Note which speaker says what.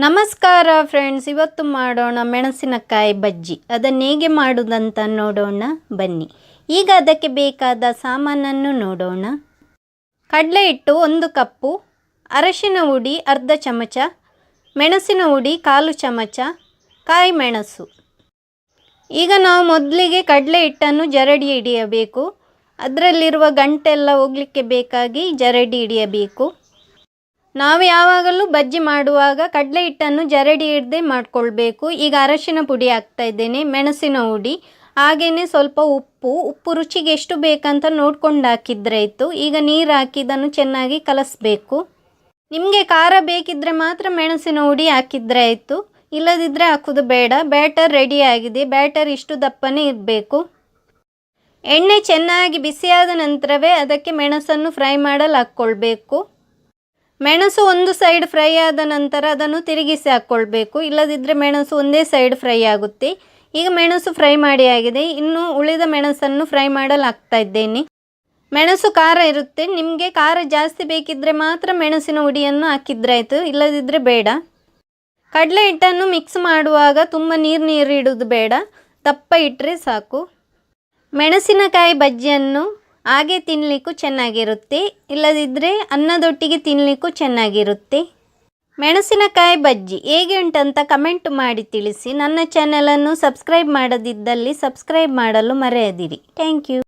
Speaker 1: ನಮಸ್ಕಾರ ಫ್ರೆಂಡ್ಸ್, ಇವತ್ತು ಮಾಡೋಣ ಮೆಣಸಿನಕಾಯಿ ಬಜ್ಜಿ. ಅದನ್ನು ಹೇಗೆ ಮಾಡೋದಂತ ನೋಡೋಣ ಬನ್ನಿ. ಈಗ ಅದಕ್ಕೆ ಬೇಕಾದ ಸಾಮಾನನ್ನು ನೋಡೋಣ. ಕಡಲೆ ಹಿಟ್ಟು 1 ಕಪ್ಪು, ಅರಶಿನ ಹುಡಿ ಅರ್ಧ ಚಮಚ, ಮೆಣಸಿನ ಹುಡಿ 1/4 ಚಮಚ, ಕಾಯಿ ಮೆಣಸು. ಈಗ ನಾವು ಮೊದಲಿಗೆ ಕಡಲೆ ಹಿಟ್ಟನ್ನು ಜರಡಿ ಹಿಡಿಯಬೇಕು. ಅದರಲ್ಲಿರುವ ಗಂಟೆಲ್ಲ ಹೋಗಲಿಕ್ಕೆ ಬೇಕಾಗಿ ಜರಡಿ ಹಿಡಿಯಬೇಕು. ನಾವು ಯಾವಾಗಲೂ ಬಜ್ಜಿ ಮಾಡುವಾಗ ಕಡಲೆ ಹಿಟ್ಟನ್ನು ಜರಡಿ ಹಿಡ್ದೆ ಮಾಡಿಕೊಳ್ಬೇಕು. ಈಗ ಅರಶಿನ ಪುಡಿ ಹಾಕ್ತಾ ಇದ್ದೇನೆ, ಮೆಣಸಿನ ಹುಡಿ, ಹಾಗೆಯೇ ಸ್ವಲ್ಪ ಉಪ್ಪು ರುಚಿಗೆ ಎಷ್ಟು ಬೇಕಂತ ನೋಡ್ಕೊಂಡು ಹಾಕಿದ್ರಾಯಿತು. ಈಗ ನೀರು ಹಾಕಿ ಇದನ್ನು ಚೆನ್ನಾಗಿ ಕಲಸಬೇಕು. ನಿಮಗೆ ಖಾರ ಬೇಕಿದ್ದರೆ ಮಾತ್ರ ಮೆಣಸಿನ ಹುಡಿ ಹಾಕಿದ್ರೆ ಆಯಿತು, ಇಲ್ಲದಿದ್ದರೆ ಹಾಕೋದು ಬೇಡ. ಬ್ಯಾಟರ್ ರೆಡಿಯಾಗಿದೆ. ಬ್ಯಾಟರ್ ಇಷ್ಟು ದಪ್ಪನೇ ಇರಬೇಕು. ಎಣ್ಣೆ ಚೆನ್ನಾಗಿ ಬಿಸಿಯಾದ ನಂತರವೇ ಅದಕ್ಕೆ ಮೆಣಸನ್ನು ಫ್ರೈ ಮಾಡಲು ಹಾಕ್ಕೊಳ್ಬೇಕು. ಮೆಣಸು ಒಂದು ಸೈಡ್ ಫ್ರೈ ಆದ ನಂತರ ಅದನ್ನು ತಿರುಗಿಸಿ ಹಾಕ್ಕೊಳ್ಬೇಕು, ಇಲ್ಲದಿದ್ದರೆ ಮೆಣಸು ಒಂದೇ ಸೈಡ್ ಫ್ರೈ ಆಗುತ್ತೆ. ಈಗ ಮೆಣಸು ಫ್ರೈ ಮಾಡಿ ಆಗಿದೆ. ಇನ್ನು ಉಳಿದ ಮೆಣಸನ್ನು ಫ್ರೈ ಮಾಡಲು ಹಾಕ್ತಾ ಇದ್ದೇನೆ. ಮೆಣಸು ಖಾರ ಇರುತ್ತೆ, ನಿಮಗೆ ಖಾರ ಜಾಸ್ತಿ ಬೇಕಿದ್ದರೆ ಮಾತ್ರ ಮೆಣಸಿನ ಹುಡಿಯನ್ನು ಹಾಕಿದ್ರಾಯಿತು, ಇಲ್ಲದಿದ್ದರೆ ಬೇಡ. ಕಡಲೆ ಹಿಟ್ಟನ್ನು ಮಿಕ್ಸ್ ಮಾಡುವಾಗ ತುಂಬ ನೀರು ಇಡೋದು ಬೇಡ, ದಪ್ಪ ಇಟ್ಟರೆ ಸಾಕು. ಮೆಣಸಿನಕಾಯಿ ಬಜ್ಜಿಯನ್ನು ಹಾಗೆ ತಿನ್ನಲಿಕ್ಕೂ ಚೆನ್ನಾಗಿರುತ್ತೆ, ಇಲ್ಲದಿದ್ದರೆ ಅನ್ನದೊಟ್ಟಿಗೆ ತಿನ್ನಲಿಕ್ಕೂ ಚೆನ್ನಾಗಿರುತ್ತೆ. ಮೆಣಸಿನಕಾಯಿ ಬಜ್ಜಿ ಹೇಗೆ ಉಂಟಂತ ಕಮೆಂಟ್ ಮಾಡಿ ತಿಳಿಸಿ. ನನ್ನ ಚಾನಲನ್ನು ಸಬ್ಸ್ಕ್ರೈಬ್ ಮಾಡದಿದ್ದಲ್ಲಿ ಸಬ್ಸ್ಕ್ರೈಬ್ ಮಾಡಲು ಮರೆಯದಿರಿ. Thank you.